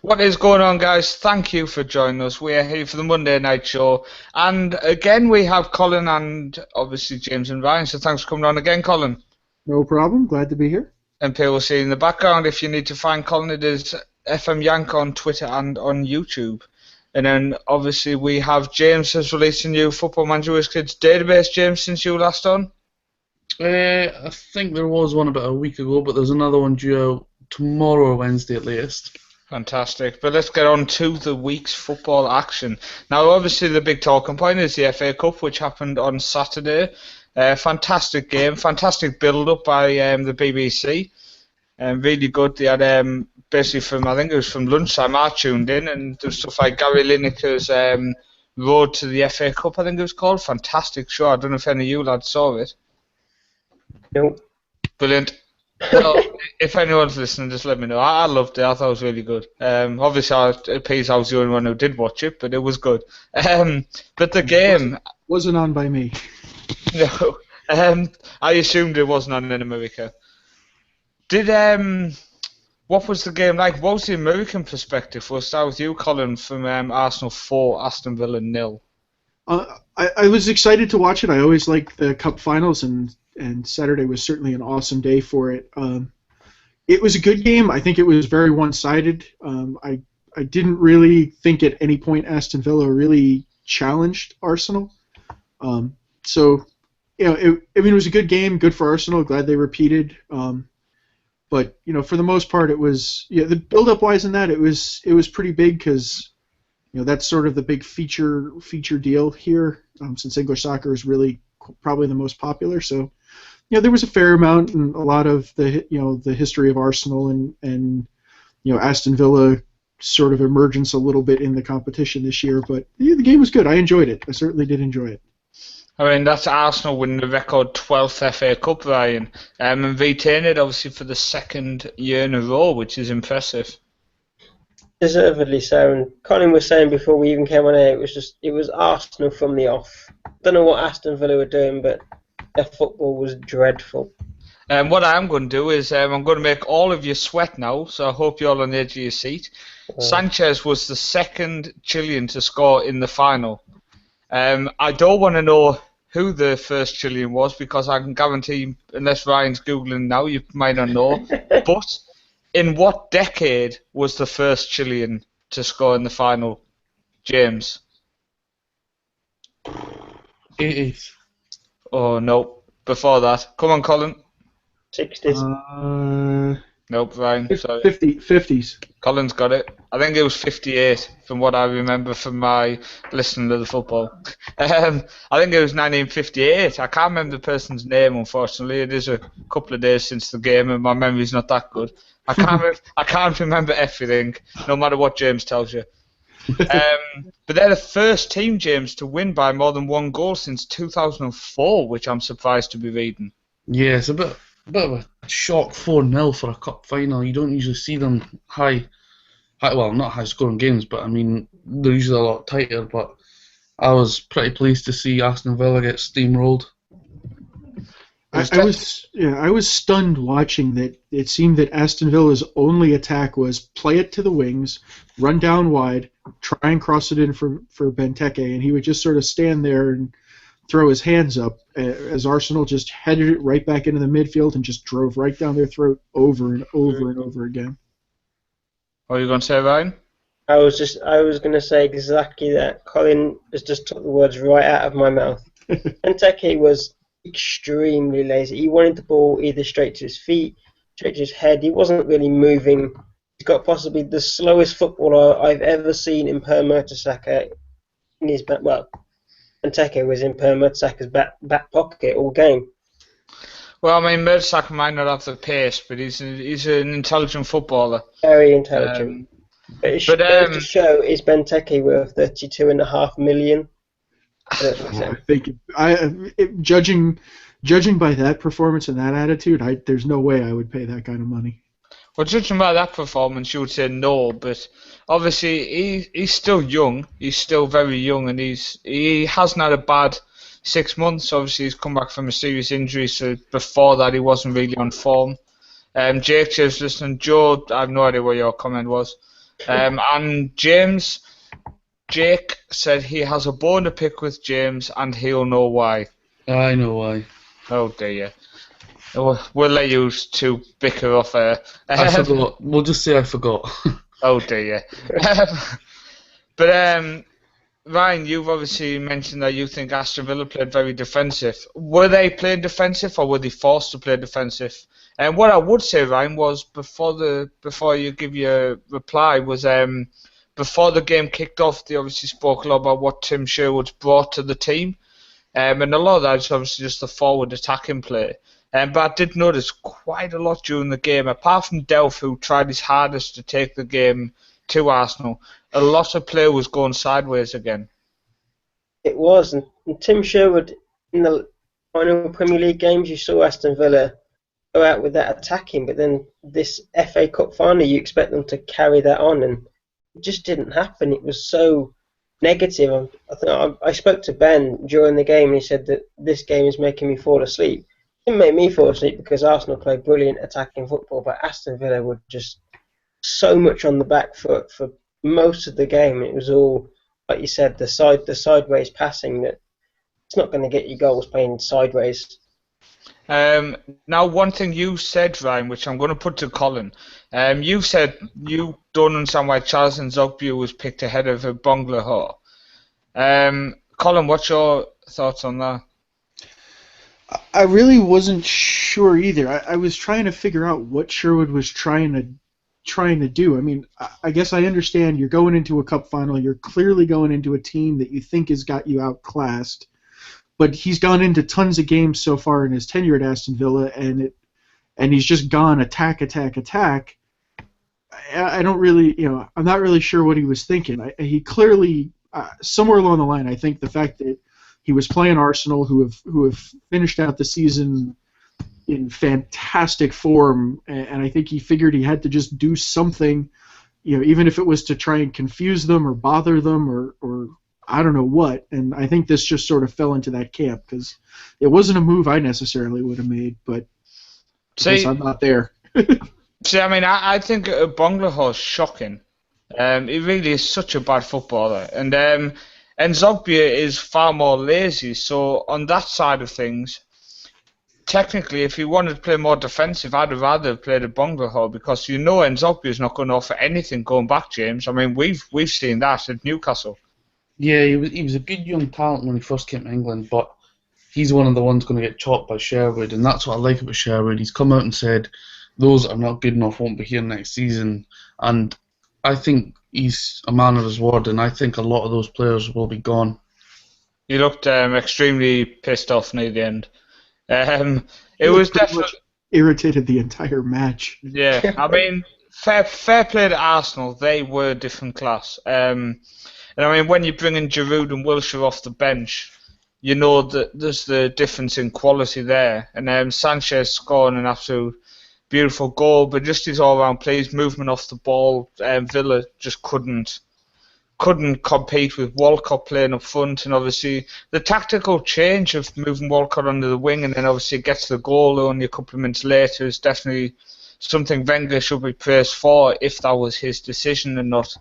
What is going on, guys? Thank you for joining us. We are here for the Monday night show. And again, we have Colin and obviously James and Ryan. So thanks for coming on again, Colin. No problem. Glad to be here. And people will see in the background, if you need to find Colin, it is FM Yank on Twitter and on YouTube. And then obviously we have James has released a new Football Manager Whizzkids database. James, since you were last on? I think there was one about a week ago, but there's another one due out tomorrow or Wednesday at latest. Fantastic. But let's get on to the week's football action. Now, obviously, the big talking point is the FA Cup, which happened on Saturday. Fantastic game, fantastic build-up by the BBC. Really good. They had basically I think it was from lunchtime, I tuned in, and there was stuff like Gary Lineker's Road to the FA Cup, I think it was called. Fantastic show. I don't know if any of you lads saw it. Nope. Brilliant. Well, if anyone's listening, just let me know. I loved it. I thought it was really good. Obviously, it appears I was the only one who did watch it, but it was good. But the game wasn't on by me. No. I assumed it wasn't on in America. What was the game like? What was the American perspective? We'll start with you, Colin, from Arsenal 4, Aston Villa 0. I was excited to watch it. I always like the Cup finals, and Saturday was certainly an awesome day for it. It was a good game. I think it was very one-sided. I didn't really think at any point Aston Villa really challenged Arsenal. So, it was a good game, good for Arsenal. Glad they repeated. But for the most part, it was the build-up wise in that it was pretty big because that's sort of the big feature deal here, since English soccer is really probably the most popular. So, there was a fair amount and a lot of the history of Arsenal and Aston Villa sort of emergence a little bit in the competition this year. But the game was good. I enjoyed it. I certainly did enjoy it. I mean, that's Arsenal winning the record 12th FA Cup, Ryan, and retaining it obviously for the second year in a row, which is impressive. Deservedly so. And Colin was saying before we even came on air, it was Arsenal from the off. Don't know what Aston Villa were doing, but their football was dreadful. What I'm going to do is I'm going to make all of you sweat now, so I hope you're all on the edge of your seat. Sanchez was the second Chilean to score in the final. I don't want to know who the first Chilean was because I can guarantee, unless Ryan's Googling now, you might not know. But in what decade was the first Chilean to score in the final, James? 80s. Oh, no. Before that. Come on, Colin. 60s. Nope, Ryan. Sorry. 50s. Colin's got it. I think it was 58, from what I remember from my listening to the football. I think it was 1958. I can't remember the person's name, unfortunately. It is a couple of days since the game, and my memory's not that good. I can't remember everything, no matter what James tells you. But they're the first team, James, to win by more than one goal since 2004, which I'm surprised to be reading. Yeah, it's a bit of a shock 4-0 for a cup final. You don't usually see them well, not high scoring games, but I mean they're usually a lot tighter. But I was pretty pleased to see Aston Villa get steamrolled. I was stunned watching that. It seemed that Aston Villa's only attack was play it to the wings, run down wide, try and cross it in for Benteke, and he would just sort of stand there and throw his hands up as Arsenal just headed it right back into the midfield and just drove right down their throat over and over and over again. What are you going to say, Ryan? I was going to say exactly that. Colin has just took the words right out of my mouth. Benteke was extremely lazy. He wanted the ball either straight to his feet, straight to his head. He wasn't really moving. He's got possibly the slowest footballer I've ever seen in Per Mertesacker in his back. Well, Benteke was in Per Mertesacker's back pocket all game. Well, I mean, Mertesacker might not have the pace, but he's an intelligent footballer. Very intelligent. But it goes to show, is Benteke worth 32.5 million? I think judging by that performance and that attitude, there's no way I would pay that kind of money. Well, judging by that performance, you would say no, but obviously he's still young. He's still very young, and he hasn't had a bad 6 months. Obviously, he's come back from a serious injury, so before that he wasn't really on form. Jake, just listening. Joe, I have no idea what your comment was. And Jake said he has a bone to pick with James, and he'll know why. I know why. Oh dear. We'll let you two bicker off air. I forgot. We'll just say I forgot. Oh dear. But Ryan, you've obviously mentioned that you think Aston Villa played very defensive. Were they playing defensive, or were they forced to play defensive? And what I would say, Ryan, was before you give your reply, was before the game kicked off, they obviously spoke a lot about what Tim Sherwood's brought to the team, and a lot of that is obviously just the forward attacking play. But I did notice quite a lot during the game, apart from Delph, who tried his hardest to take the game to Arsenal. A lot of play was going sideways again. It was, and Tim Sherwood, in the final Premier League games, you saw Aston Villa go out with that attacking, but then this FA Cup final, you expect them to carry that on, and it just didn't happen. It was so negative. I spoke to Ben during the game, and he said that this game is making me fall asleep. It didn't make me fall asleep because Arsenal played brilliant attacking football, but Aston Villa were just so much on the back foot for most of the game. It was all, like you said, the sideways passing, that it's not going to get you goals playing sideways. Now, one thing you said, Ryan, which I'm going to put to Colin, you said you don't understand why Charles Nzogbu was picked ahead of Bonglaho. Colin, what's your thoughts on that? I really wasn't sure either. I was trying to figure out what Sherwood was trying to do. I mean, I guess I understand you're going into a cup final. You're clearly going into a team that you think has got you outclassed. But he's gone into tons of games so far in his tenure at Aston Villa, and he's just gone attack. I don't really, I'm not really sure what he was thinking. He clearly, somewhere along the line, I think the fact that he was playing Arsenal, who have finished out the season in fantastic form, and I think he figured he had to just do something, even if it was to try and confuse them or bother them or I don't know what. And I think this just sort of fell into that camp, because it wasn't a move I necessarily would have made, but I guess I'm not there. See, I mean, I think Bonglaho is shocking. He really is such a bad footballer, and Zogbia is far more lazy. So on that side of things, technically, if he wanted to play more defensive, I'd have rather played a Bonglaho, because Nzogbia is not going to offer anything going back, James. I mean, we've seen that at Newcastle. Yeah, he was a good young talent when he first came to England, but he's one of the ones going to get chopped by Sherwood, and that's what I like about Sherwood. He's come out and said those that are not good enough won't be here next season, and I think he's a man of his word, and I think a lot of those players will be gone. He looked extremely pissed off near the end. It was definitely irritated the entire match. Yeah, I mean, fair play to Arsenal. They were a different class. And I mean, when you bring in Giroud and Wilshere off the bench, you know that there's the difference in quality there. And Sanchez scoring an absolute beautiful goal, but just his all-round play, his movement off the ball, Villa just couldn't compete with Walcott playing up front. And obviously the tactical change of moving Walcott under the wing and then obviously gets the goal only a couple of minutes later is definitely something Wenger should be praised for, if that was his decision and not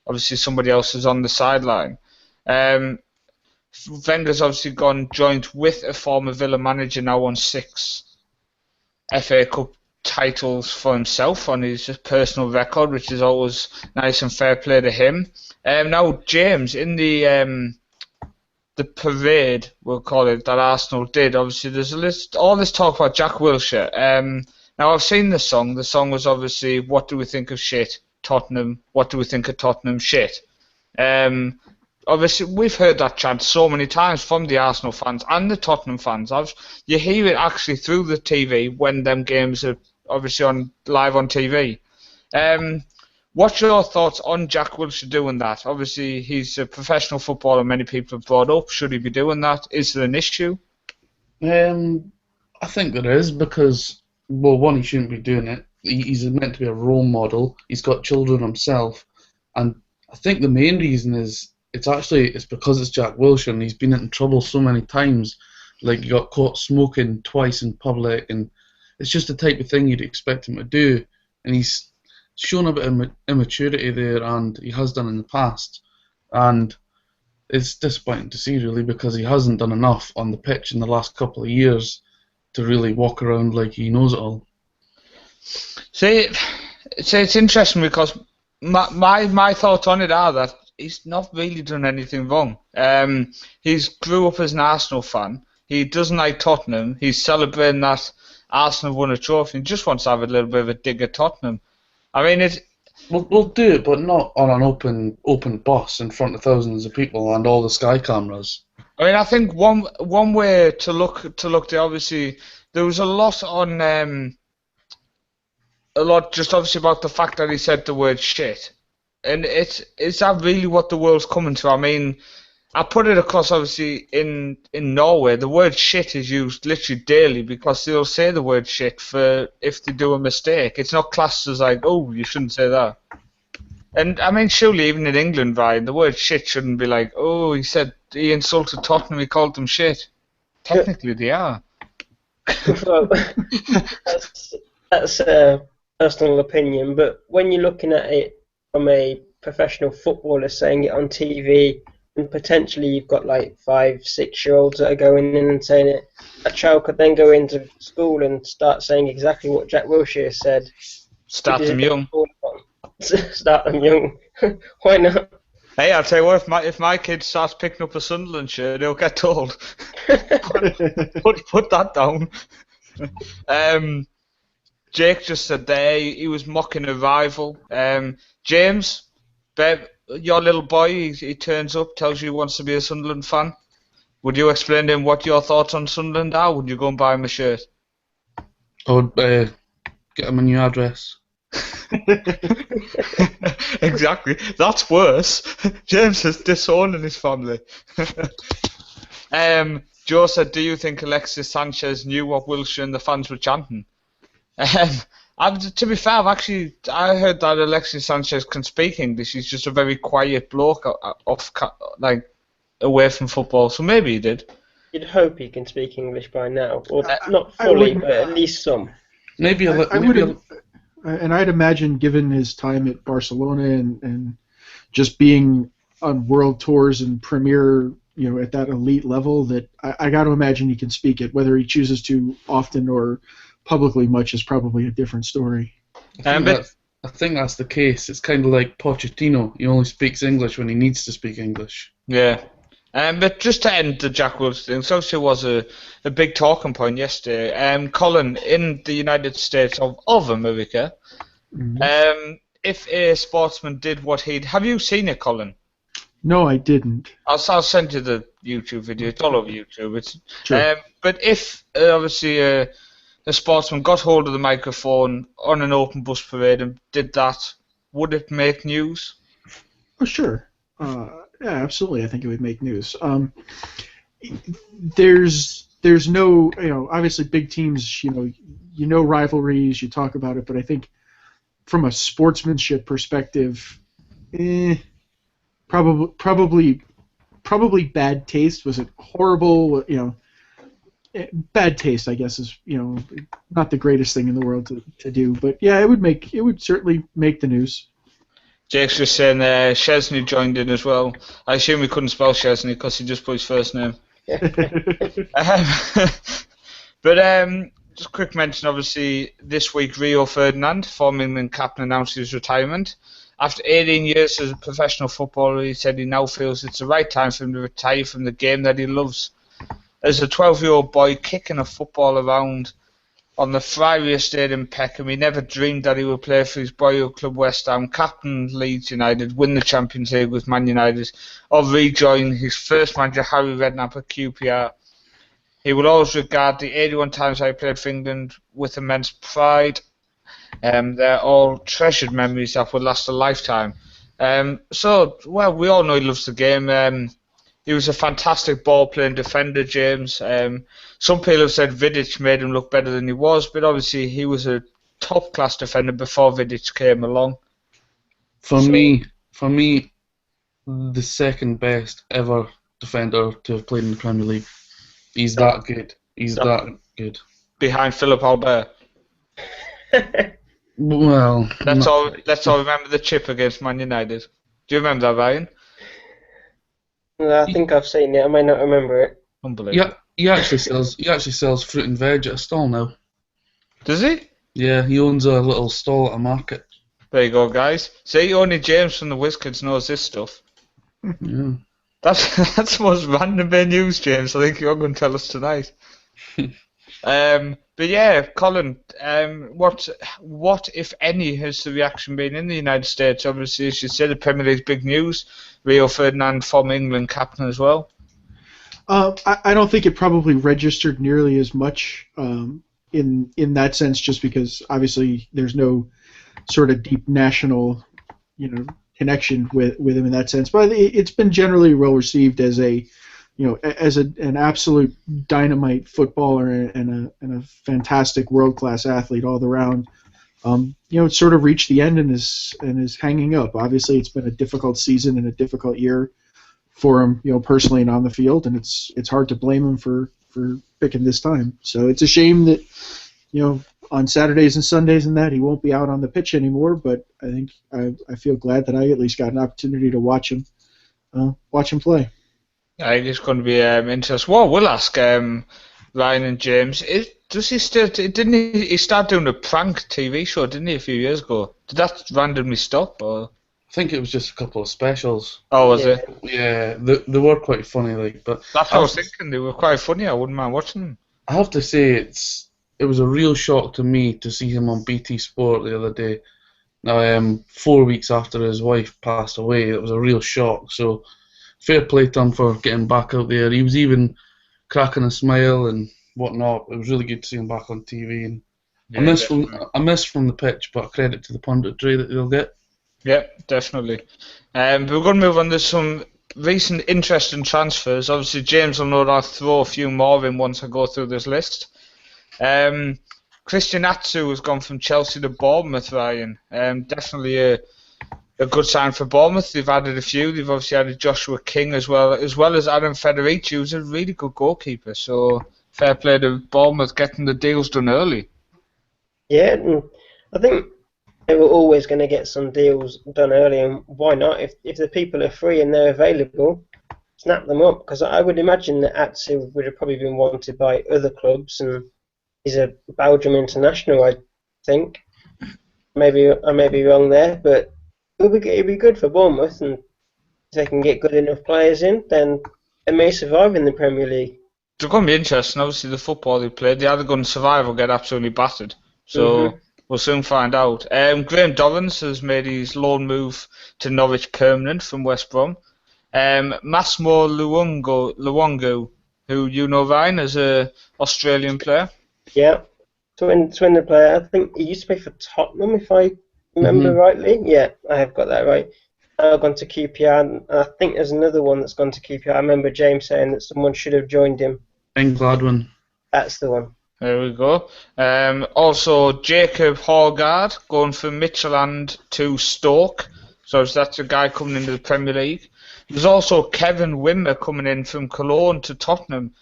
obviously somebody else is on the sideline. Wenger's obviously gone joint with a former Villa manager, now on 6 FA Cup titles for himself on his personal record, which is always nice and fair play to him. Now, James, in the parade, we'll call it, that Arsenal did, obviously there's all this talk about Jack Wilshere. Now, I've seen the song. The song was obviously, what do we think of shit? Tottenham, what do we think of Tottenham shit? Obviously, we've heard that chant so many times from the Arsenal fans and the Tottenham fans. You hear it actually through the TV when them games are obviously live on TV. What's your thoughts on Jack Wilshere doing that? Obviously, he's a professional footballer. Many people have brought up. Should he be doing that? Is there an issue? I think there is, because, well, one, he shouldn't be doing it. He's meant to be a role model. He's got children himself, and I think the main reason is it's because it's Jack Wilshere, and he's been in trouble so many times. Like, he got caught smoking twice in public, and it's just the type of thing you'd expect him to do. And he's shown a bit of immaturity there, and he has done in the past. And it's disappointing to see, really, because he hasn't done enough on the pitch in the last couple of years to really walk around like he knows it all. See, it's interesting because my thoughts on it are that he's not really done anything wrong. He's grew up as an Arsenal fan. He doesn't like Tottenham. He's celebrating that Arsenal won a trophy. He just wants to have a little bit of a dig at Tottenham. I mean, We'll do it, but not on an open bus in front of thousands of people and all the sky cameras. I mean, I think one way to look there, obviously, there was a lot just obviously about the fact that he said the word shit. And is that really what the world's coming to? I mean, I put it across, obviously, in Norway, the word shit is used literally daily because they'll say the word shit for if they do a mistake. It's not classed as like, oh, you shouldn't say that. And, I mean, surely even in England, Ryan, the word shit shouldn't be like, oh, he insulted Tottenham, he called them shit. Technically, they are. Well, that's a personal opinion, but when you're looking at it from a professional footballer saying it on TV, and potentially you've got like 5-6-year-olds that are going in and saying it, a child could then go into school and start saying exactly what Jack Wilshere said. Start them young. Start them young. Why not? Hey, I'll tell you what, if my kid starts picking up a Sunderland shirt, he'll get told. put that down. Jake just said there he was mocking a rival. James, your little boy, he turns up, tells you he wants to be a Sunderland fan. Would you explain to him what your thoughts on Sunderland are? Would you go and buy him a shirt? I would get him a new address. Exactly. That's worse. James is disowning his family. Joe said, do you think Alexis Sanchez knew what Wilshere and the fans were chanting? To be fair, I heard that Alexis Sanchez can speak English. He's just a very quiet bloke, away from football. So maybe he did. You'd hope he can speak English by now, or not fully, but at least some. Maybe and I'd imagine, given his time at Barcelona and just being on world tours and premier, at that elite level, that I got to imagine he can speak it. Whether he chooses to often or publicly much is probably a different story. I think that's the case. It's kind of like Pochettino. He only speaks English when he needs to speak English. Yeah. But just to end the Jack Wilshere thing, so obviously was a big talking point yesterday. Colin, in the United States of America, if a sportsman did what he'd... Have you seen it, Colin? No, I didn't. I'll send you the YouTube video. It's all over YouTube. Sure. But if, obviously, a sportsman got hold of the microphone on an open bus parade and did that, would it make news? Oh, sure. Yeah, absolutely. I think it would make news. There's no, obviously big teams, rivalries, you talk about it, but I think from a sportsmanship perspective, probably bad taste. Was it horrible? Bad taste, I guess, is not the greatest thing in the world to do. But yeah, it would certainly make the news. Jake's just saying Chesney joined in as well. I assume he couldn't spell Chesney because he just put his first name. But just a quick mention, obviously, this week Rio Ferdinand, former England captain, announced his retirement. After 18 years as a professional footballer, he said he now feels it's the right time for him to retire from the game that he loves. As a 12-year-old boy kicking a football around on the Friary Estate in Peckham, he never dreamed that he would play for his boyhood club West Ham, captain Leeds United, win the Champions League with Man United, or rejoin his first manager Harry Redknapp at QPR. He will always regard the 81 times I played for England with immense pride. They're all treasured memories that will last a lifetime. We all know he loves the game. He was a fantastic ball-playing defender, James. Some people have said Vidic made him look better than he was, but obviously he was a top-class defender before Vidic came along. For me, the second best ever defender to have played in the Premier League. He's that good. That good. Behind Philip Albert. Well, Let's not all quite. let's all remember the chip against Man United. Do you remember that, Ryan? I think I've seen it. I may not remember it. Unbelievable. Yeah, he actually sells fruit and veg at a stall now. Does he? Yeah, he owns a little stall at a market. There you go, guys. See, only James from the Whizzkids knows this stuff. Yeah. That's the most random bit of news, James. I think you're going to tell us tonight. But yeah, Colin, what if any has the reaction been in the United States? Obviously, as you said, the Premier League's big news. Rio Ferdinand, former England captain as well. I don't think it probably registered nearly as much in that sense, just because obviously there's no sort of deep national, connection with him in that sense. But it's been generally well received as an absolute dynamite footballer and a fantastic world class athlete all around. It's sort of reached the end and is hanging up. Obviously, it's been a difficult season and a difficult year for him, personally and on the field, and it's hard to blame him for picking this time. So it's a shame that, on Saturdays and Sundays and that he won't be out on the pitch anymore. But I think I feel glad that I at least got an opportunity to watch him play. I think it's going to be interesting. Well, we'll ask Ryan and James. Does he still? Didn't he start doing a prank TV show? Didn't he a few years ago? Did that randomly stop? Or? I think it was just a couple of specials. Oh, was it? Yeah, they were quite funny. But that's what I was thinking. They were quite funny. I wouldn't mind watching them. I have to say, it was a real shock to me to see him on BT Sport the other day. Now, 4 weeks after his wife passed away, it was a real shock. So, fair play to him for getting back out there. He was even cracking a smile and whatnot. It was really good to see him back on TV. And Yeah, I miss from the pitch, but credit to the punditry that they'll get. Yeah, definitely. But we're going to move on to some recent interesting transfers. Obviously, James will know that I'll throw a few more in once I go through this list. Christian Atsu has gone from Chelsea to Bournemouth, Ryan. Definitely a good sign for Bournemouth. They've added a few. They've obviously added Joshua King as well as Adam Federici, who's a really good goalkeeper. So fair play to Bournemouth getting the deals done early. Yeah, and I think they were always going to get some deals done early, and why not? If the people are free and they're available, snap them up. Because I would imagine that Atsu would have probably been wanted by other clubs, and he's a Belgium international, I think. Maybe I may be wrong there, but it'll be good for Bournemouth, and if they can get good enough players in, then they may survive in the Premier League. It's going to be interesting. Obviously, the football they played, they're either going to survive or get absolutely battered. So we'll soon find out. Graham Dorrans has made his loan move to Norwich permanent from West Brom. Massimo Luongo, who you know, Ryan, as an Australian player. Yeah, twin player. I think he used to play for Tottenham, if I remember rightly. Yeah, I have got that right. Gone to QPR, and I think there's another one that's gone to QPR. I remember James saying that someone should have joined him. Ben Gladwin. That's the one. There we go. Also, Jacob Horgaard going from Midtjylland to Stoke. So that's a guy coming into the Premier League. There's also Kevin Wimmer coming in from Cologne to Tottenham.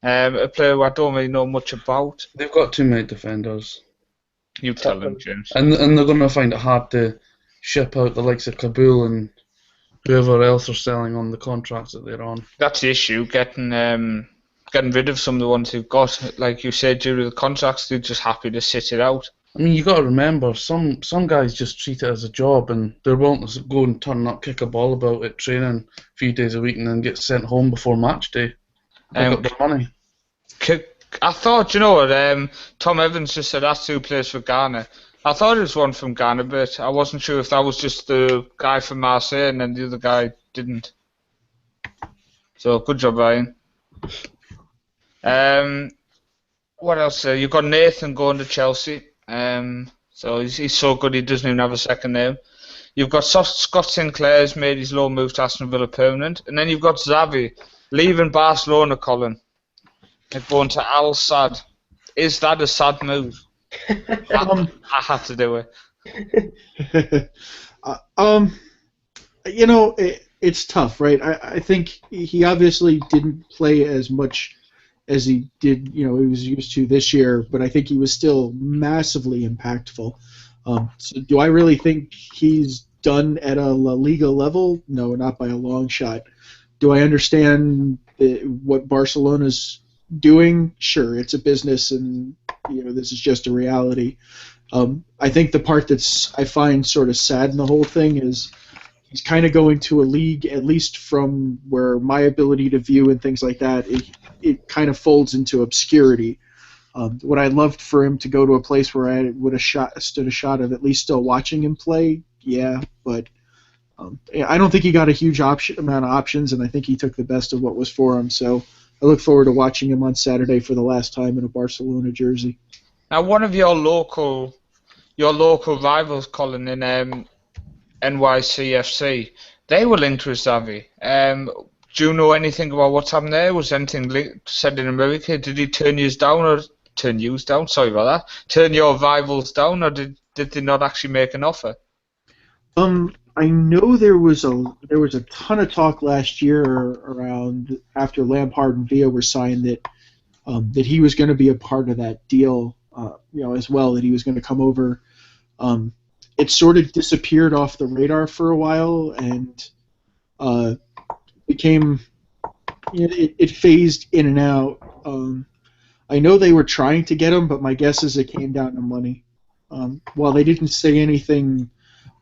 A player who I don't really know much about. They've got too many defenders. You tell them, James. And they're going to find it hard to ship out the likes of Kabul and whoever else are selling on the contracts that they're on. That's the issue, getting rid of some of the ones who've got, like you said, due to the contracts, they're just happy to sit it out. I mean, you got to remember, some guys just treat it as a job, and they're willing to go and turn up, kick a ball about at training a few days a week, and then get sent home before match day. Pick up their money. I thought, you know what, Tom Evans just said that's who plays for Ghana. I thought it was one from Ghana, but I wasn't sure if that was just the guy from Marseille and then the other guy didn't. So, good job, Ryan. What else? You've got Nathan going to Chelsea. So he's so good he doesn't even have a second name. You've got Scott Sinclair's made his loan move to Aston Villa permanent. And then you've got Xavi leaving Barcelona, Colin, and going to Al Sadd. Is that a sad move? I had to do it. It's tough, right? I think he obviously didn't play as much as he did, he was used to this year, but I think he was still massively impactful. So do I really think he's done at a La Liga level? No, not by a long shot. Do I understand what Barcelona's doing? Sure, it's a business, and this is just a reality. I think the part I find sort of sad in the whole thing is he's kind of going to a league, at least from where my ability to view and things like that, it kind of folds into obscurity. Would I loved for him to go to a place where I would have stood a shot of at least still watching him play? Yeah, but I don't think he got a huge amount of options, and I think he took the best of what was for him. So I look forward to watching him on Saturday for the last time in a Barcelona jersey. Now, one of your local rivals, Colin, in NYCFC, they were linked with Xavi. Do you know anything about what's happened there? Was anything said in America? Did he turn your rivals down, or did they not actually make an offer? I know there was a ton of talk last year around after Lampard and Villa were signed that he was going to be a part of that deal, as well, that he was going to come over. It sort of disappeared off the radar for a while, and became it phased in and out. I know they were trying to get him, but my guess is it came down to money. While they didn't say anything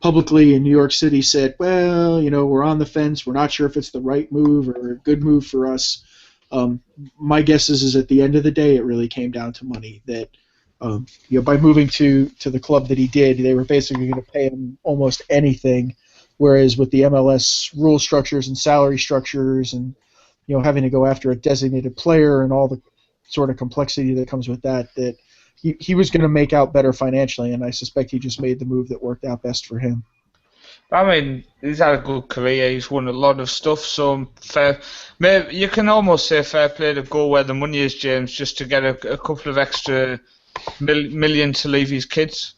publicly, in New York City said, well, we're on the fence. We're not sure if it's the right move or a good move for us. My guess is at the end of the day, it really came down to money. That by moving to the club that he did, they were basically going to pay him almost anything. Whereas with the MLS rule structures and salary structures, and having to go after a designated player and all the sort of complexity that comes with that he was going to make out better financially, and I suspect he just made the move that worked out best for him. I mean, he's had a good career. He's won a lot of stuff, so you can almost say fair play to go where the money is, James, just to get a couple of extra million to leave his kids.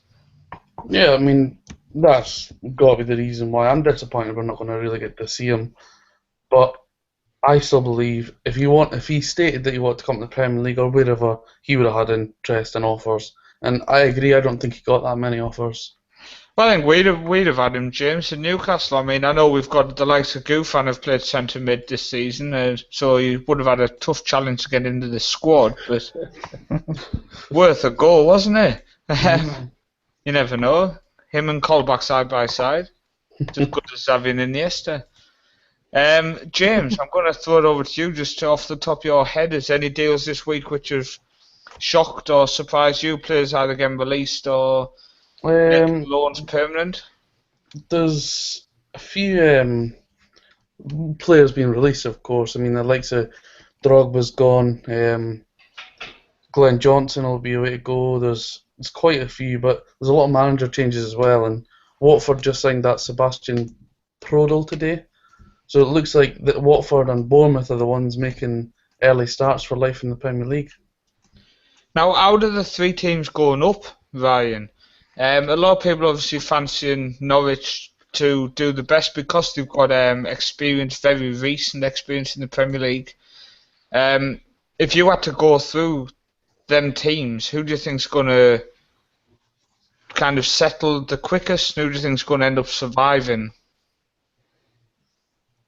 Yeah, I mean, that's got to be the reason why I'm disappointed we're not going to really get to see him. But I still believe if he stated that he wanted to come to the Premier League or wherever, he would have had interest and offers. And I agree, I don't think he got that many offers. Well, I think we'd have had him, James, in Newcastle. I mean, I know we've got the likes of Goufan have played centre mid this season, so he would have had a tough challenge to get into the squad, but worth a go, wasn't it? You never know. Him and Colback side by side, just good as Xavi and Iniesta. James, I'm going to throw it over to you just off the top of your head. Is any deals this week which have shocked or surprised you? Players either getting released or loans permanent? There's a few players being released, of course. I mean, the likes of Drogba's gone. Glenn Johnson will be away to go. There's quite a few, but there's a lot of manager changes as well. And Watford just signed that Sebastian Prodl today. So it looks like that Watford and Bournemouth are the ones making early starts for life in the Premier League. Now, out of the three teams going up, Ryan, a lot of people obviously fancying Norwich to do the best because they've got very recent experience in the Premier League. If you had to go through them teams, who do you think's going to kind of settle the quickest? Who do you think's going to end up surviving?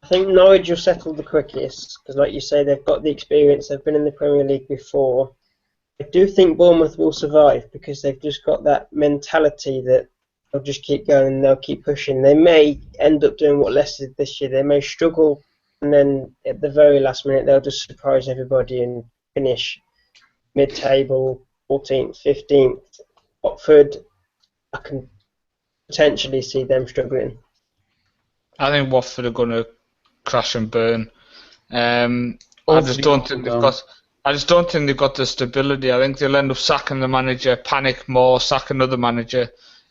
I think Norwich will settle the quickest because, like you say, they've got the experience. They've been in the Premier League before. I do think Bournemouth will survive because they've just got that mentality that they'll just keep going and they'll keep pushing. They may end up doing what Leicester did this year. They may struggle, and then at the very last minute they'll just surprise everybody and finish mid-table, 14th, 15th. Watford, I can potentially see them struggling. I think Watford are going to crash and burn. I just don't think they've got the stability. I think they'll end up sacking the manager, panic more, sack another manager,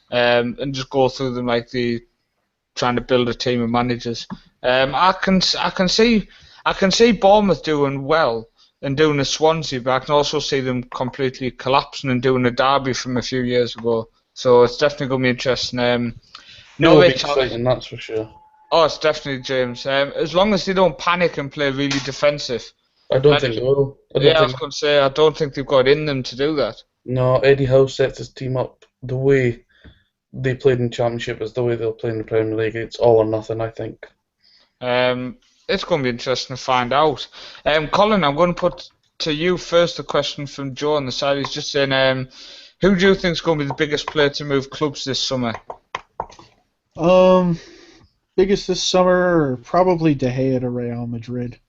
and just go through them like the trying to build a team of managers. I can see Bournemouth doing well and doing a Swansea, but I can also see them completely collapsing and doing a Derby from a few years ago. So it's definitely going to be interesting. Norwich, exciting, that's for sure. Oh, it's definitely, James. As long as they don't panic and play really defensive. I don't think they will. I was going to say, I don't think they've got it in them to do that. No, Eddie Howe sets his team up the way they played in Championship is the way they'll play in the Premier League. It's all or nothing, I think. It's going to be interesting to find out. Colin, I'm going to put to you first a question from Joe on the side. He's just saying, who do you think is going to be the biggest player to move clubs this summer? Biggest this summer, probably De Gea to Real Madrid.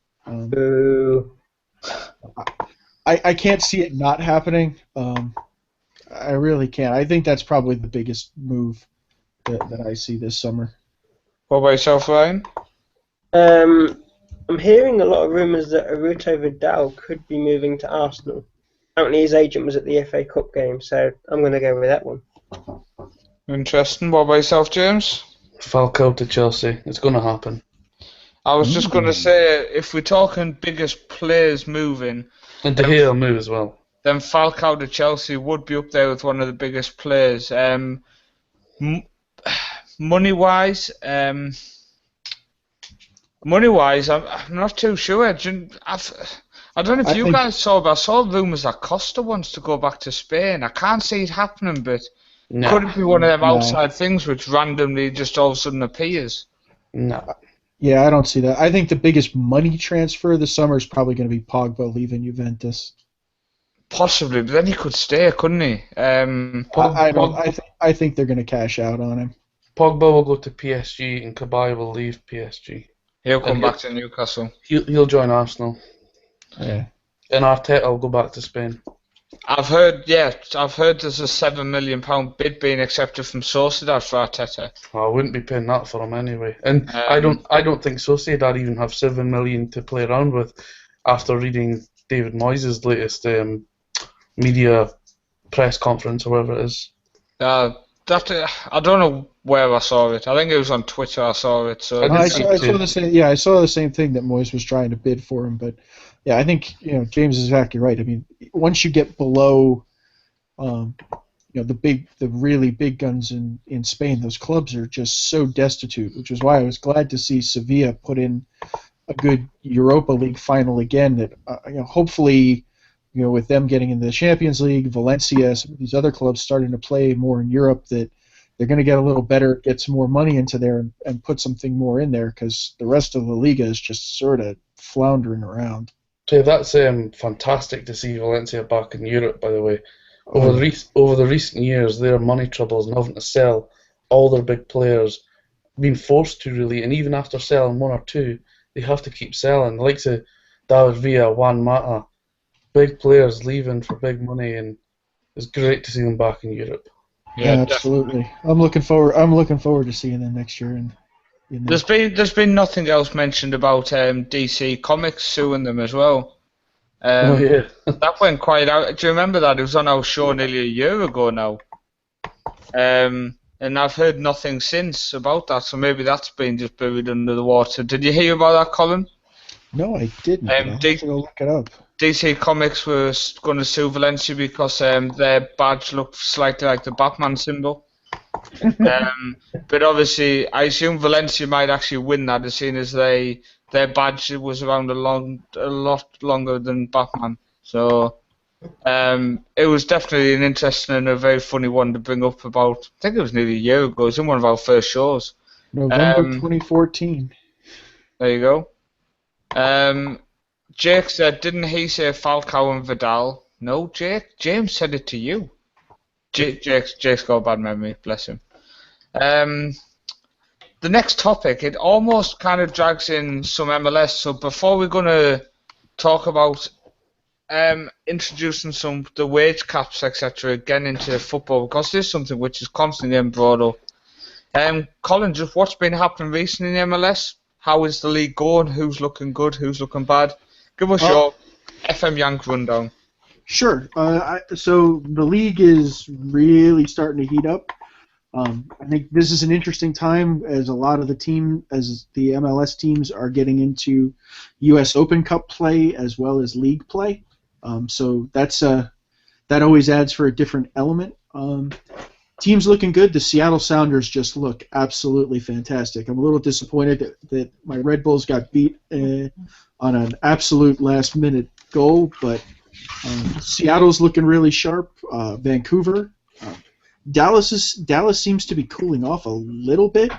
I can't see it not happening. I really can't. I think that's probably the biggest move that I see this summer. What about yourself, Ryan? I'm hearing a lot of rumours that Arturo Vidal could be moving to Arsenal. Apparently his agent was at the FA Cup game, so I'm going to go with that one. Interesting. What about yourself, James? Falcao to Chelsea. It's going to happen. I was just going to say, if we're talking biggest players moving... And De Gea will move as well. Then Falcao to Chelsea would be up there with one of the biggest players. Money-wise, I'm not too sure. I don't know if you guys saw, but I saw rumours that Costa wants to go back to Spain. I can't see it happening, but could it be one of them outside things which randomly just all of a sudden appears? No. Yeah, I don't see that. I think the biggest money transfer this summer is probably going to be Pogba leaving Juventus. Possibly, but then he could stay, couldn't he? I think they're going to cash out on him. Pogba will go to PSG and Kabay will leave PSG. He'll come back to Newcastle. He'll join Arsenal. Yeah. And Arteta will go back to Spain. I've heard there's a £7 million bid being accepted from Sociedad for Arteta. I wouldn't be paying that for him anyway. And I don't think Sociedad even have $7 million to play around with after reading David Moyes' latest media press conference or whatever it is. I don't know where I saw it. I think it was on Twitter I saw it. So I saw the same. Yeah, I saw the same thing that Moyes was trying to bid for him. But yeah, I think James is exactly right. I mean, once you get below, the really big guns in Spain, those clubs are just so destitute. Which is why I was glad to see Sevilla put in a good Europa League final again. That hopefully. With them getting into the Champions League, Valencia, some of these other clubs starting to play more in Europe, that they're going to get a little better, get some more money into there, and put something more in there, because the rest of the Liga is just sort of floundering around. So that's fantastic to see Valencia back in Europe, by the way. Over the recent years, their money troubles and having to sell all their big players, being forced to really, and even after selling one or two, they have to keep selling. The likes of David Villa, Juan Mata, big players leaving for big money, and it's great to see them back in Europe. Yeah, absolutely. I'm looking forward to seeing them next year. There's been nothing else mentioned about DC Comics suing them as well. That went quite out. Do you remember that? It was on our show nearly a year ago now. And I've heard nothing since about that, so maybe that's been just buried under the water. Did you hear about that, Colin? No, I didn't. I'll have to go look it up. DC Comics was going to sue Valencia because their badge looked slightly like the Batman symbol. But obviously, I assume Valencia might actually win that, as soon as their badge was around a lot longer than Batman. So it was definitely an interesting and a very funny one to bring up about. I think it was nearly a year ago. It was in one of our first shows. November 2014. There you go. Jake said, didn't he say Falcao and Vidal? No, Jake. James said it to you. Jake's got a bad memory, bless him. The next topic, it almost kind of drags in some MLS. So before we're going to talk about introducing the wage caps, etc., again into football, because this is something which is constantly getting brought up. Colin, just what's been happening recently in MLS? How is the league going? Who's looking good? Who's looking bad? Give us your FM Yank rundown. Sure. So the league is really starting to heat up. I think this is an interesting time as a lot of the MLS teams are getting into U.S. Open Cup play as well as league play. So that always adds for a different element. Teams looking good. The Seattle Sounders just look absolutely fantastic. I'm a little disappointed that my Red Bulls got beat on an absolute last-minute goal, but Seattle's looking really sharp. Vancouver, Dallas seems to be cooling off a little bit.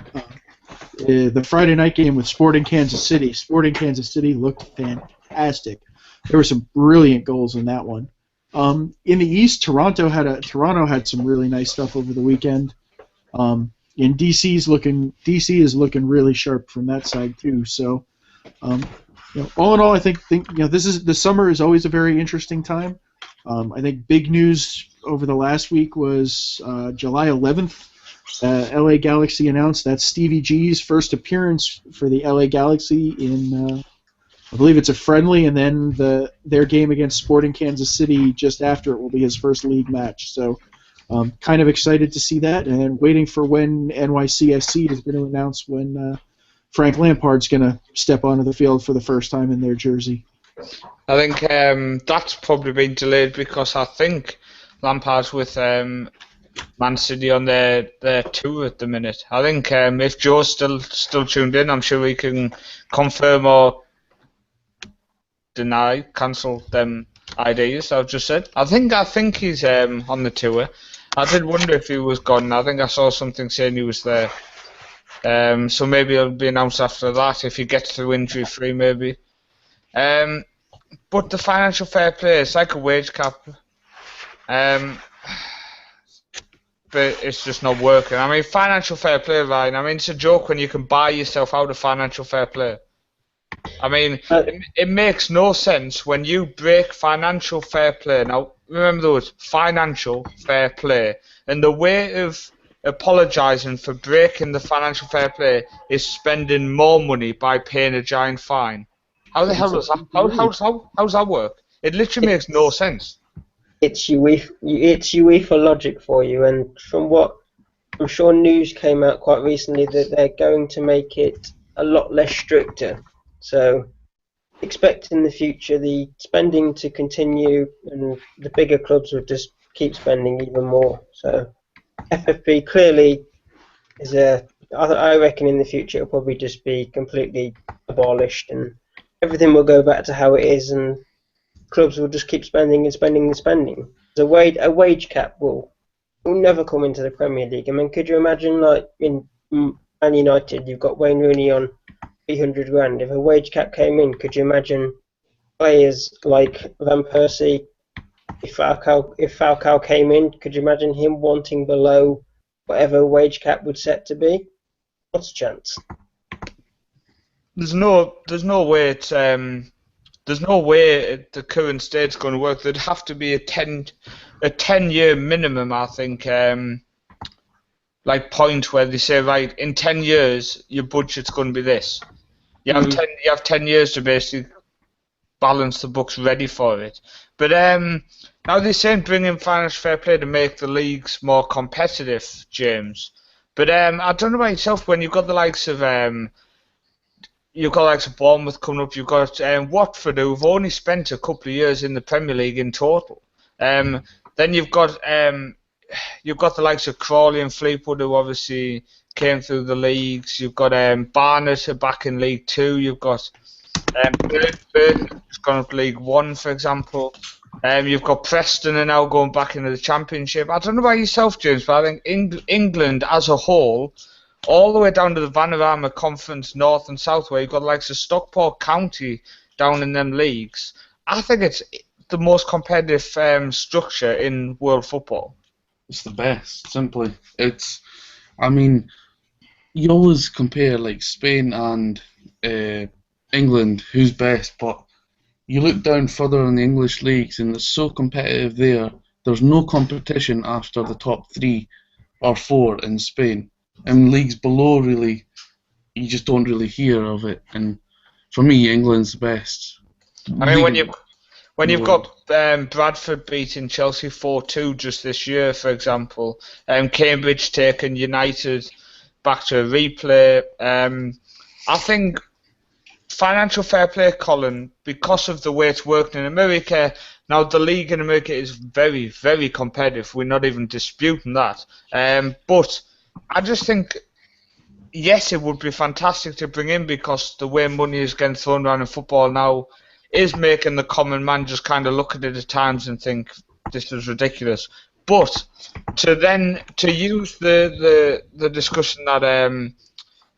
The Friday night game with Sporting Kansas City looked fantastic. There were some brilliant goals in that one. In the East, Toronto had some really nice stuff over the weekend. And DC is looking really sharp from that side too. So, all in all, I think the summer is always a very interesting time. I think big news over the last week was July 11th. LA Galaxy announced that Stevie G's first appearance for the LA Galaxy in, I believe it's a friendly, and then their game against Sporting Kansas City just after it will be his first league match. So, kind of excited to see that, and waiting for when NYCFC is going to announce when Frank Lampard's going to step onto the field for the first time in their jersey. I think that's probably been delayed because I think Lampard's with Man City on their tour at the minute. I think if Joe's still tuned in, I'm sure he can confirm or deny, cancel them ideas I've just said. I think he's on the tour. I did wonder if he was gone. I think I saw something saying he was there. So maybe it'll be announced after that if he gets through injury free, maybe. But the financial fair play, it's like a wage cap. But it's just not working. I mean, financial fair play, Ryan. I mean, it's a joke when you can buy yourself out of financial fair play. I mean, it makes no sense when you break financial fair play. Now, remember those, financial fair play. And the way of apologising for breaking the financial fair play is spending more money by paying a giant fine. How the hell does that? How does that work? It literally makes no sense. It's UEFA logic for you, and from what I'm sure news came out quite recently that they're going to make it a lot less stricter. So expect in the future the spending to continue, and the bigger clubs will just keep spending even more. So FFP clearly is I reckon in the future it'll probably just be completely abolished, and everything will go back to how it is, and clubs will just keep spending and spending and spending. A wage cap will never come into the Premier League. I mean, could you imagine, like in Man United, you've got Wayne Rooney on 300 grand. If a wage cap came in, could you imagine players like Van Persie? If Falcao came in, could you imagine him wanting below whatever wage cap would set to be? What's a chance? There's no way there's no way the current state's going to work. There'd have to be a 10-year minimum, I think, like point where they say, right, in 10 years your budget's going to be this. You have 10 years to basically balance the books ready for it. But now they're saying bring in financial fair play to make the leagues more competitive, James. But I don't know about yourself, when you've got the likes of Bournemouth coming up. You've got Watford, who've only spent a couple of years in the Premier League in total. Then you've got the likes of Crawley and Fleetwood, who obviously came through the leagues. You've got Barnet back in League 2. You've got Burton, who's gone up to League 1, for example. You've got Preston are now going back into the Championship. I don't know about yourself, James, but I think England as a whole, all the way down to the Vanarama Conference North and South, where you've got the likes of Stockport County down in them leagues. I think it's the most competitive structure in world football. It's the best, simply. I mean, you always compare like Spain and England, who's best, but you look down further in the English leagues and it's so competitive there. There's no competition after the top 3 or 4 in Spain. And leagues below, really, you just don't really hear of it. And for me, England's the best. I mean, when you've got Bradford beating Chelsea 4-2 just this year, for example, Cambridge taking United back to a replay, I think financial fair play, Colin, because of the way it's working in America. Now, the league in America is very, very competitive. We're not even disputing that. But I just think, yes, it would be fantastic to bring in, because the way money is getting thrown around in football now is making the common man just kind of look at it at times and think, this is ridiculous. But to use the discussion that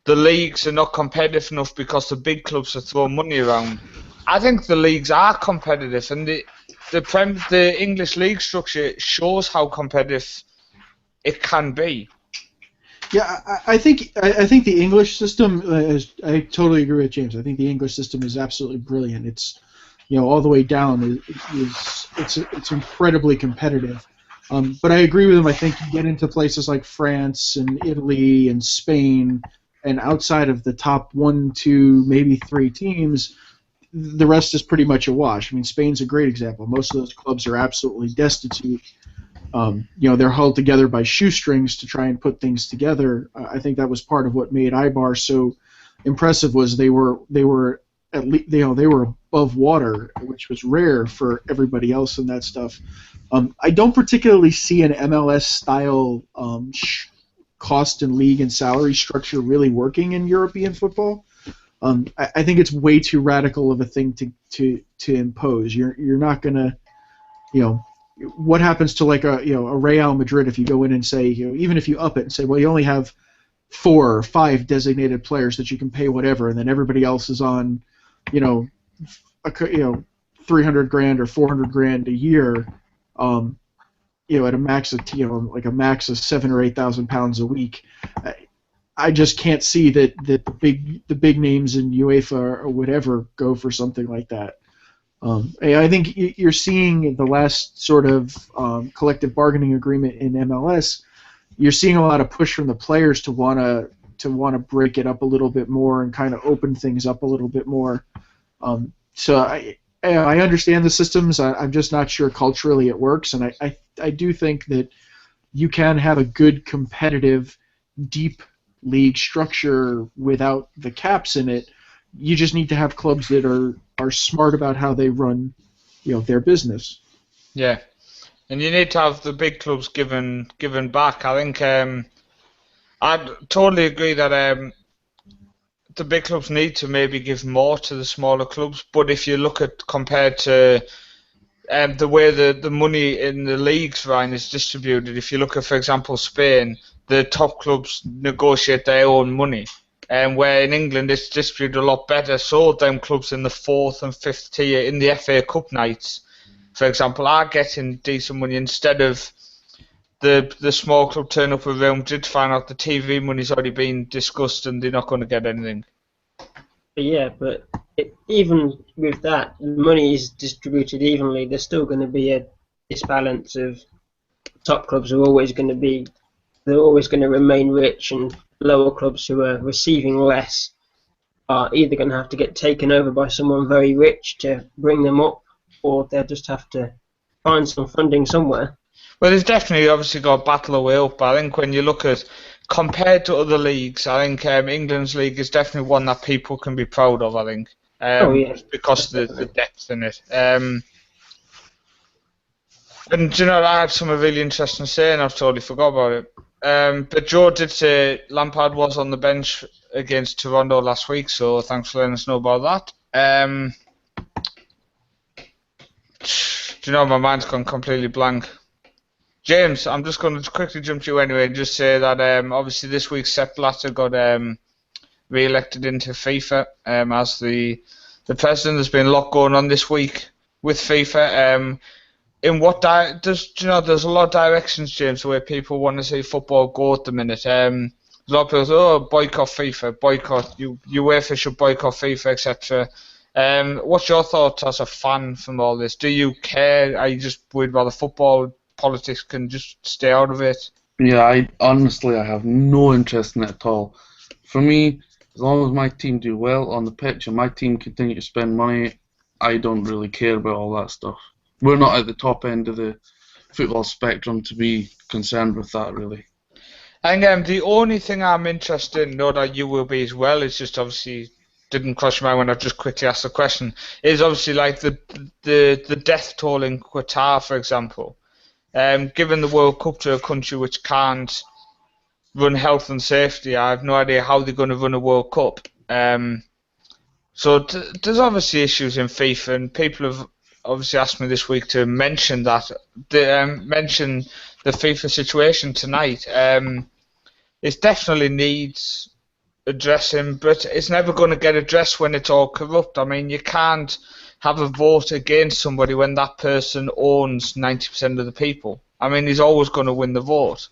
the leagues are not competitive enough because the big clubs are throwing money around, I think the leagues are competitive, and the English league structure shows how competitive it can be. Yeah, I think the English system is. I totally agree with James. I think the English system is absolutely brilliant. It's, all the way down it's incredibly competitive. But I agree with him. I think you get into places like France and Italy and Spain, and outside of the top 1, 2, maybe 3 teams, the rest is pretty much a wash. I mean, Spain's a great example. Most of those clubs are absolutely destitute. They're held together by shoestrings to try and put things together. I think that was part of what made Ibar so impressive. Was they were at least they were above water, which was rare for everybody else in that stuff. I don't particularly see an MLS style cost and league and salary structure really working in European football. I think it's way too radical of a thing to impose. You're not gonna, what happens to like a Real Madrid if you go in and say, even if you up it and say, well, you only have 4 or 5 designated players that you can pay whatever, and then everybody else is on, 300 grand or 400 grand a year, at a max of like a max of 7,000 or 8,000 pounds a week. I just can't see that the big names in UEFA or whatever go for something like that. I think you're seeing the last sort of collective bargaining agreement in MLS. You're seeing a lot of push from the players to want to break it up a little bit more and kind of open things up a little bit more. So I understand the systems. I'm just not sure culturally it works, and I do think that you can have a good competitive, deep league structure without the caps in it. You just need to have clubs that are smart about how they run, their business. Yeah, and you need to have the big clubs given back. I think I'd totally agree that the big clubs need to maybe give more to the smaller clubs. But if you look at compared to the way the money in the leagues, Ryan, is distributed, if you look at, for example, Spain, the top clubs negotiate their own money. And where in England it's distributed a lot better, so them clubs in the 4th and 5th tier in the FA Cup nights, for example, are getting decent money instead of the small club turn up a room just to find out the TV money's already been discussed and they're not going to get anything. But even with that, the money is distributed evenly. There's still going to be a disbalance of top clubs they're always going to remain rich, and lower clubs who are receiving less are either going to have to get taken over by someone very rich to bring them up, or they'll just have to find some funding somewhere. Well, there's definitely obviously got a battle away up. I think when you look at, compared to other leagues, I think England's league is definitely one that people can be proud of, I think. Because of the depth in it. And I had something really interesting to say and I've totally forgot about it. But Joe did say Lampard was on the bench against Toronto last week, so thanks for letting us know about that. My mind's gone completely blank. James, I'm just going to quickly jump to you anyway and just say that obviously this week Sepp Blatter got re-elected into FIFA as the president. There's been a lot going on this week with FIFA. In what there's a lot of directions, James, where people want to see football go at the minute. A lot of people say, boycott FIFA, boycott UEFA should boycott FIFA, etc. What's your thoughts as a fan from all this? Do you care? Are you just worried about the football? Politics can just stay out of it? Yeah, I have no interest in it at all. For me, as long as my team do well on the pitch and my team continue to spend money, I don't really care about all that stuff. We're not at the top end of the football spectrum to be concerned with that, really. And the only thing I'm interested in, know that you will be as well, is just obviously didn't cross my mind when I just quickly asked the question, is obviously like the death toll in Qatar, for example. Given the World Cup to a country which can't run health and safety, I have no idea how they're going to run a World Cup. So there's obviously issues in FIFA, and people have obviously asked me this week to mention that, mention the FIFA situation tonight. It definitely needs addressing, but it's never going to get addressed when it's all corrupt. I mean, you can't have a vote against somebody when that person owns 90% of the people. I mean, he's always going to win the vote.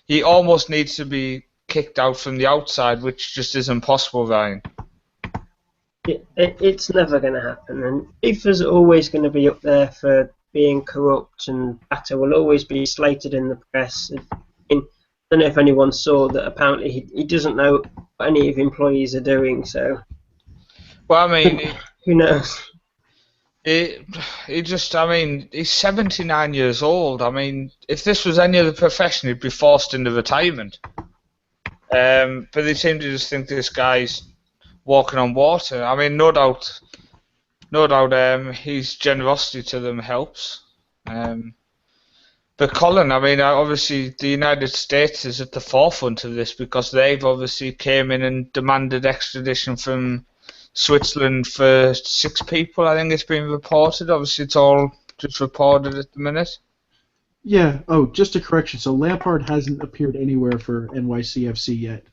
He almost needs to be kicked out from the outside, which just isn't possible, Ryan. It's never going to happen, and FIFA's always going to be up there for being corrupt, and Blatter will always be slated in the press. I don't know if anyone saw that apparently he doesn't know what any of his employees are doing, so... Well, I mean... who knows? He just, I mean, he's 79 years old. I mean, if this was any other profession, he'd be forced into retirement. But they seem to just think this guy's walking on water. I mean, no doubt, his generosity to them helps. But Colin, I mean, obviously the United States is at the forefront of this because they've obviously came in and demanded extradition from Switzerland for 6 people. I think it's been reported. Obviously, it's all just reported at the minute. Yeah. Oh, just a correction. So Lampard hasn't appeared anywhere for NYCFC yet.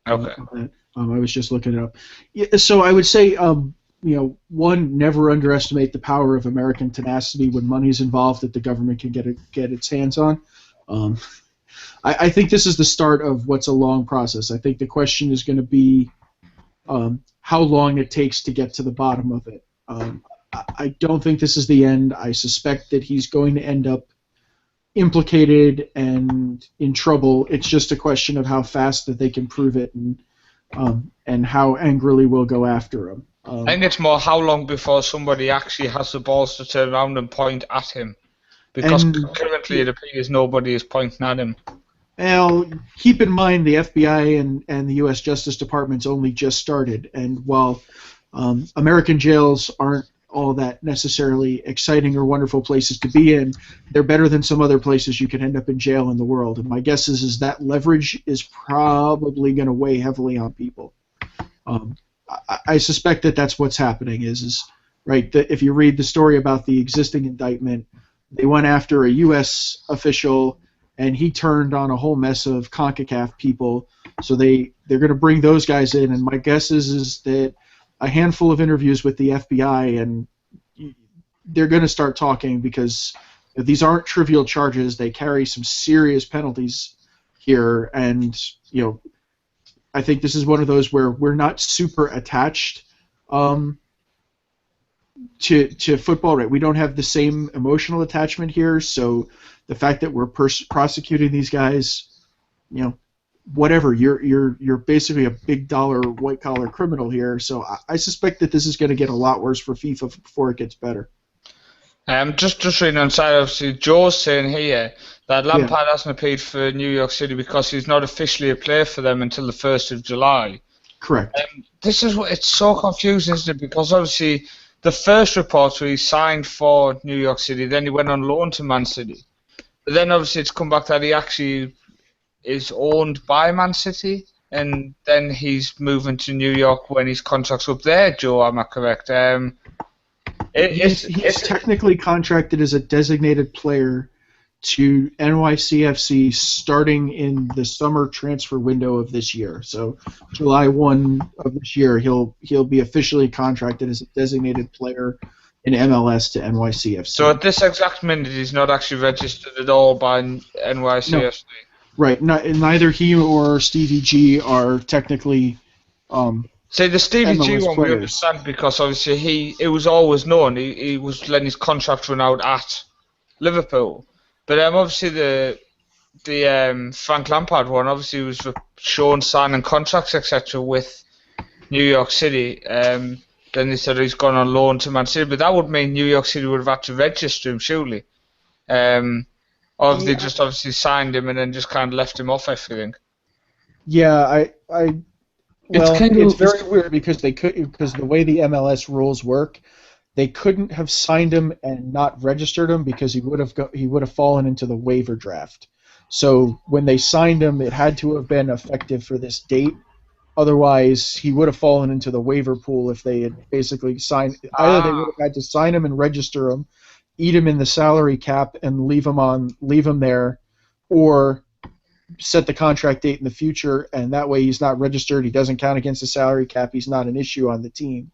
Okay. I was just looking it up. Yeah, so I would say, one, never underestimate the power of American tenacity when money's involved that the government can get its hands on. I think this is the start of what's a long process. I think the question is going to be how long it takes to get to the bottom of it. I don't think this is the end. I suspect that he's going to end up implicated and in trouble. It's just a question of how fast that they can prove it and how angrily we'll go after him. I think it's more how long before somebody actually has the balls to turn around and point at him. Because currently it appears nobody is pointing at him. Now, keep in mind the FBI and the U.S. Justice Department's only just started, and while American jails aren't all that necessarily exciting or wonderful places to be in, they're better than some other places you can end up in jail in the world. And my guess is that leverage is probably going to weigh heavily on people. I suspect that that's what's happening is right, that if you read the story about the existing indictment, they went after a U.S. official and he turned on a whole mess of CONCACAF people, so they're going to bring those guys in, and my guess is that a handful of interviews with the FBI, and they're going to start talking because these aren't trivial charges. They carry some serious penalties here, and I think this is one of those where we're not super attached to football, right? We don't have the same emotional attachment here, so the fact that we're prosecuting these guys, whatever, you're basically a big dollar white collar criminal here. So I suspect that this is going to get a lot worse for FIFA before it gets better. Just reading on side, obviously, Joe's saying here that Lampard hasn't appeared for New York City because he's not officially a player for them until the 1st of July. Correct. This is what it's so confusing, isn't it? Because obviously the first report where he signed for New York City, then he went on loan to Man City. But then obviously it's come back that he actually is owned by Man City, and then he's moving to New York when his contract's up there, Joe, am I correct? He's technically contracted as a designated player to NYCFC starting in the summer transfer window of this year. So July 1 of this year, he'll be officially contracted as a designated player in MLS to NYCFC. So at this exact minute, he's not actually registered at all by NYCFC? No. Right. Neither he or Stevie G are technically See, the Stevie MLS G one players. we understand because obviously it was always known he was letting his contract run out at Liverpool. But obviously the Frank Lampard one obviously was shown signing contracts etc. with New York City. Then they said he's gone on loan to Man City, but that would mean New York City would have had to register him surely. Or have they just obviously signed him and then just kind of left him off everything? Yeah, it's very weird because the way the MLS rules work, they couldn't have signed him and not registered him because he would have fallen into the waiver draft. So when they signed him, it had to have been effective for this date. Otherwise, he would have fallen into the waiver pool if they had basically signed. Either they would have had to sign him and register him, eat him in the salary cap, and leave him there, or set the contract date in the future, and that way he's not registered. He doesn't count against the salary cap. He's not an issue on the team.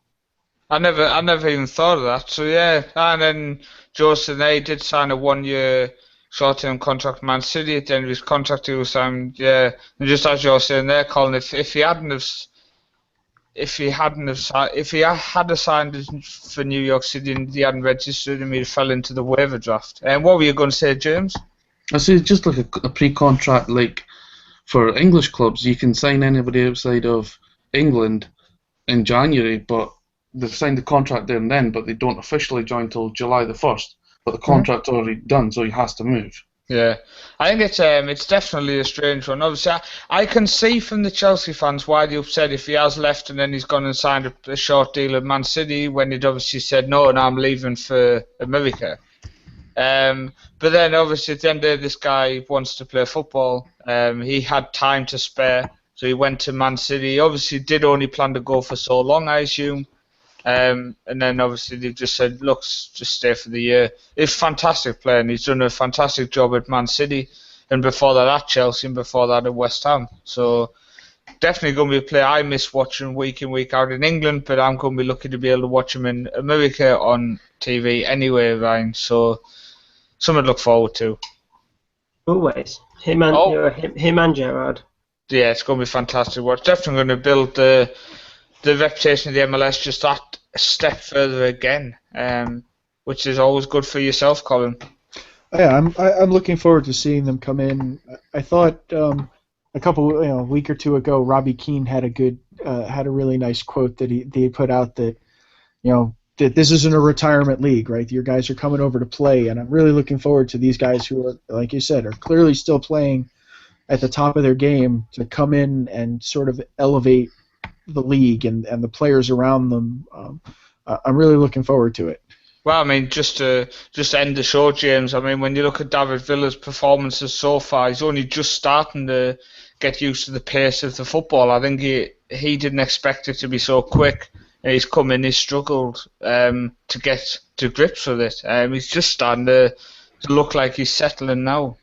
I never even thought of that. So yeah, and then Jose they did sign a 1-year short-term contract with Man City. At the end of his contract, he was signed. Yeah, and just as you're saying there, Colin, if he had signed for New York City and he hadn't registered him, he'd fell into the waiver draft. And what were you going to say, James? I say just like a pre-contract, like for English clubs, you can sign anybody outside of England in January, but they've signed the contract there and then, but they don't officially join till July the 1st. But the contract's already done, so he has to move. Yeah, I think it's definitely a strange one. Obviously, I can see from the Chelsea fans why they're upset if he has left and then he's gone and signed a short deal at Man City when he'd obviously said no and I'm leaving for America. But then obviously at the end of the day, this guy wants to play football. He had time to spare, so he went to Man City. He obviously did only plan to go for so long, I assume. And then obviously they've just said, look, just stay for the year. He's a fantastic player and he's done a fantastic job at Man City and before that at Chelsea and before that at West Ham. So definitely going to be a player I miss watching week in, week out in England, but I'm going to be lucky to be able to watch him in America on TV anyway, Ryan. So something to look forward to. Always. Him and Gerrard. Yeah, it's going to be fantastic. We're definitely going to build the reputation of the MLS just that step further again, which is always good for yourself, Colin. Yeah, I'm looking forward to seeing them come in. I thought a week or two ago, Robbie Keane had a really nice quote that he put out that that this isn't a retirement league, right? Your guys are coming over to play, and I'm really looking forward to these guys who are, like you said, are clearly still playing at the top of their game to come in and sort of elevate the league and the players around them. I'm really looking forward to it. Well, I mean, just to end the show, James, I mean, when you look at David Villa's performances so far, he's only just starting to get used to the pace of the football. I think he didn't expect it to be so quick. He's come in, he's struggled to get to grips with it. He's just starting to look like he's settling now.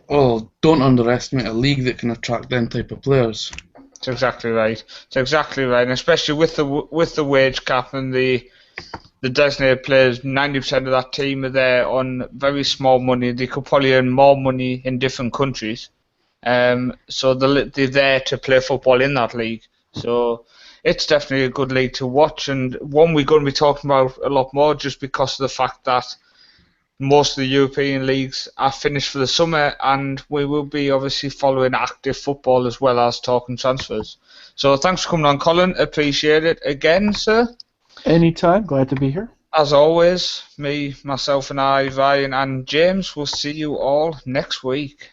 Oh, don't underestimate a league that can attract them type of players. It's exactly right. And especially with the wage cap and the designated players, 90% of that team are there on very small money. They could probably earn more money in different countries. So they're there to play football in that league. So it's definitely a good league to watch, and one we're going to be talking about a lot more just because of the fact that most of the European leagues are finished for the summer, and we will be obviously following active football as well as talking transfers. So thanks for coming on, Colin. Appreciate it again, sir. Anytime. Glad to be here. As always, me, myself and I, Ryan and James, will see you all next week.